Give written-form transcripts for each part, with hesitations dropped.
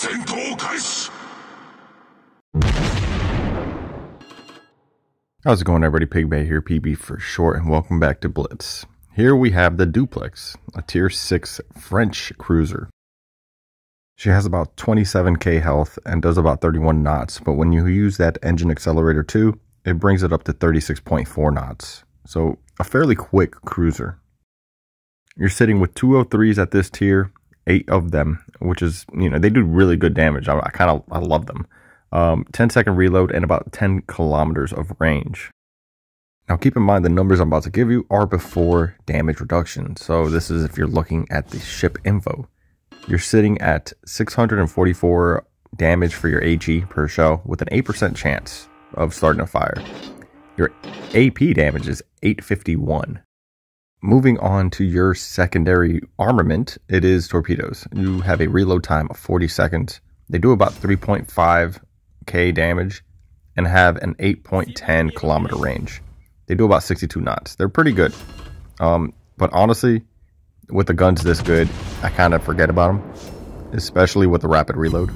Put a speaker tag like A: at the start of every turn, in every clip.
A: How's it going, everybody? PigBay here, PB for short, and welcome back to Blitz. Here we have the Dupliex, a tier 6 French cruiser. She has about 27k health and does about 31 knots, but when you use that engine accelerator too, it brings it up to 36.4 knots. So a fairly quick cruiser. You're sitting with 203s at this tier, 8 of them, which is, they do really good damage. I love them. 10-second reload and about 10 kilometers of range. Now keep in mind the numbers I'm about to give you are before damage reduction. So this is if you're looking at the ship info. You're sitting at 644 damage for your AG per shell with an 8% chance of starting a fire. Your AP damage is 851. Moving on to your secondary armament, it is torpedoes. You have a reload time of 40 seconds. They do about 3.5k damage and have an 8.10 kilometer range. They do about 62 knots. They're pretty good. But honestly, with the guns this good, I kind of forget about them, especially with the rapid reload.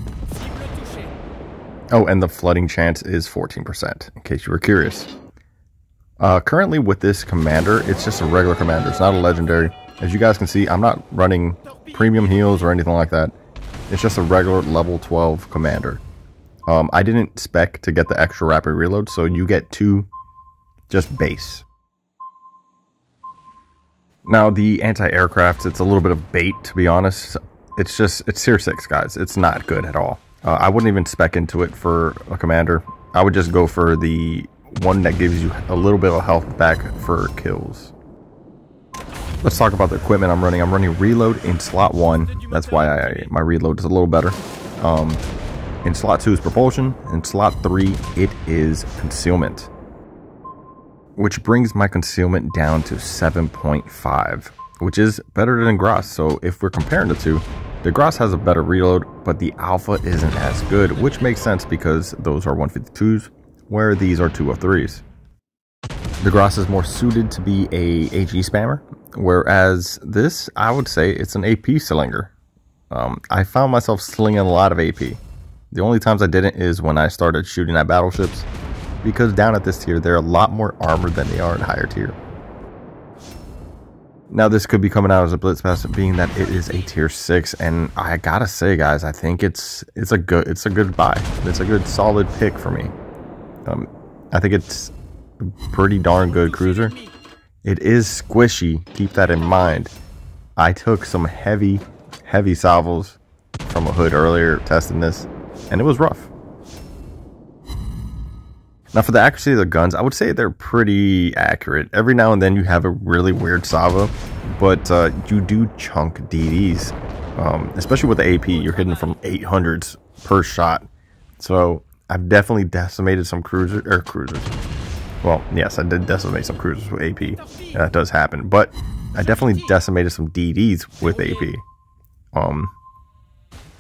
A: Oh, and the flooding chance is 14%, in case you were curious. Currently with this commander, it's just a regular commander. It's not a legendary. As you guys can see, I'm not running premium heals or anything like that. It's just a regular level 12 commander. I didn't spec to get the extra rapid reload, so you get 2 just base. Now the anti-aircraft, it's a little bit of bait, to be honest. It's tier 6, guys. It's not good at all. I wouldn't even spec into it for a commander. I would just go for the one that gives you a little bit of health back for kills. Let's talk about the equipment I'm running. I'm running reload in slot 1. That's why my reload is a little better. In slot 2 is propulsion. In slot 3, it is concealment, which brings my concealment down to 7.5, which is better than Gross. So if we're comparing the two, the Gross has a better reload, but the Alpha isn't as good, which makes sense because those are 152s, where these are 203s. The Gross is more suited to be a AG spammer, whereas this, I would say it's an AP slinger. I found myself slinging a lot of AP. The only times I didn't is when I started shooting at battleships, because down at this tier, they're a lot more armored than they are in higher tier. Now this could be coming out as a Blitz pass, being that it is a tier 6, and I gotta say, guys, I think it's a good buy. It's a good solid pick for me. I think it's a pretty darn good cruiser. It is squishy, keep that in mind. I took some heavy salvos from a hood earlier testing this, and it was rough. Now for the accuracy of the guns, I would say they're pretty accurate. Every now and then you have a really weird salvo, but you do chunk DDs. Especially with the AP, you're hitting from 800s per shot. So I've definitely decimated some cruisers. Well, yes, I did decimate some cruisers with AP. That does happen, but I definitely decimated some DDs with AP.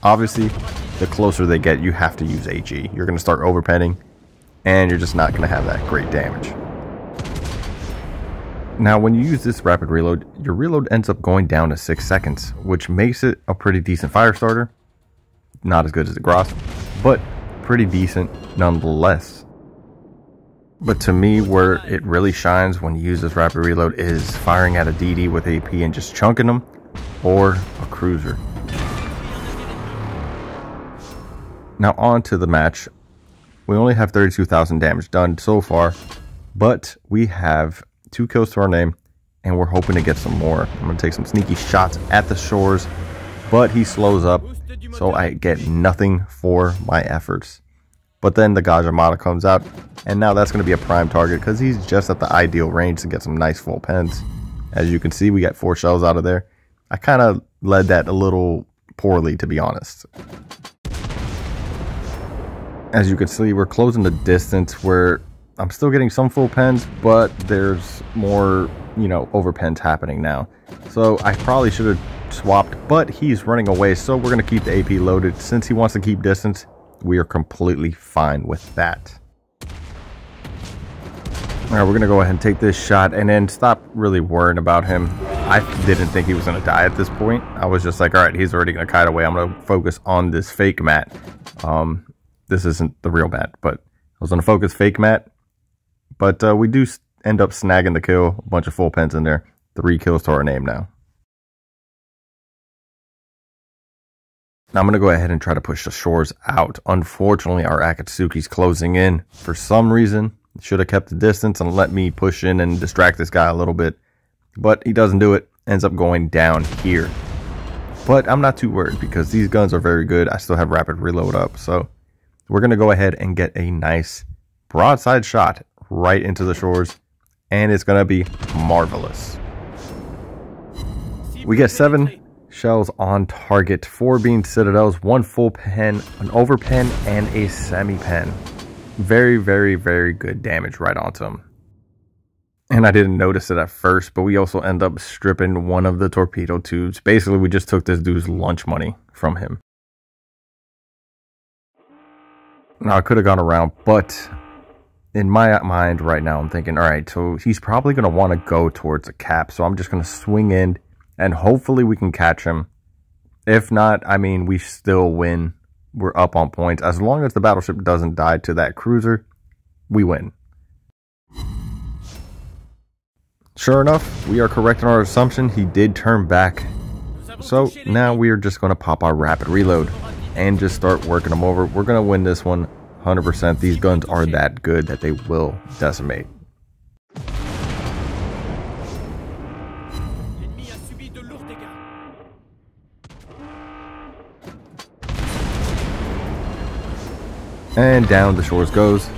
A: Obviously, the closer they get, you have to use AG. You're going to start overpenning, and you're just not going to have that great damage. Now, when you use this rapid reload, your reload ends up going down to 6 seconds, which makes it a pretty decent fire starter. Not as good as the Gross, but pretty decent nonetheless. But to me, where it really shines when you use this rapid reload is firing at a DD with AP and just chunking them, or a cruiser. Now on to the match. We only have 32,000 damage done so far, but we have 2 kills to our name, and we're hoping to get some more. I'm going to take some sneaky shots at the shores, but he slows up, so I get nothing for my efforts. But then the Gajamata comes out, and now that's going to be a prime target because he's just at the ideal range to get some nice full pens. As you can see, we got 4 shells out of there. I kind of led that a little poorly, to be honest. As you can see, we're closing the distance where I'm still getting some full pens, but there's more, overpens happening now. So I probably should have swapped, but he's running away, so we're going to keep the AP loaded. Since he wants to keep distance, we are completely fine with that. Alright, we're going to go ahead and take this shot and then stop really worrying about him. I didn't think he was going to die at this point. I was just like, all right, he's already going to kite away. I'm going to focus on this fake mat. This isn't the real mat, but I was going to focus fake mat. But we do end up snagging the kill. A bunch of full pens in there. 3 kills to our name now. Now I'm going to go ahead and try to push the shores out. Unfortunately, our Akatsuki's closing in. For some reason, should have kept the distance and let me push in and distract this guy a little bit. But he doesn't do it. Ends up going down here. But I'm not too worried because these guns are very good. I still have rapid reload up. So we're going to go ahead and get a nice broadside shot right into the shores. And it's going to be marvelous. We get 7 shells on target, 4 being citadels, 1 full pen, an over pen, and a semi pen. Very, very, very good damage right onto him. And I didn't notice it at first, but we also end up stripping one of the torpedo tubes. Basically, we just took this dude's lunch money from him. Now, I could have gone around, but in my mind right now, I'm thinking, all right, so he's probably going to want to go towards the cap. So I'm just going to swing in, and hopefully we can catch him. If not, I mean, we still win. We're up on points. As long as the battleship doesn't die to that cruiser, we win. Sure enough, we are correct in our assumption. He did turn back. So now we are just going to pop our rapid reload and just start working them over. We're going to win this one 100%. These guns are that good that they will decimate. And down the shores goes,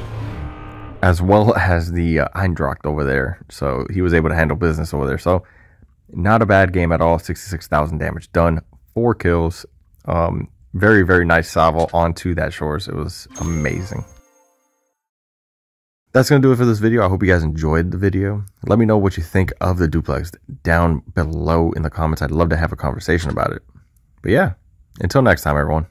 A: as well as the Eindruck over there. So he was able to handle business over there. So not a bad game at all. 66,000 damage done, 4 kills. Very, very nice salvo onto that shores. It was amazing. That's going to do it for this video. I hope you guys enjoyed the video. Let me know what you think of the Dupliex down below in the comments. I'd love to have a conversation about it. But yeah, until next time, everyone.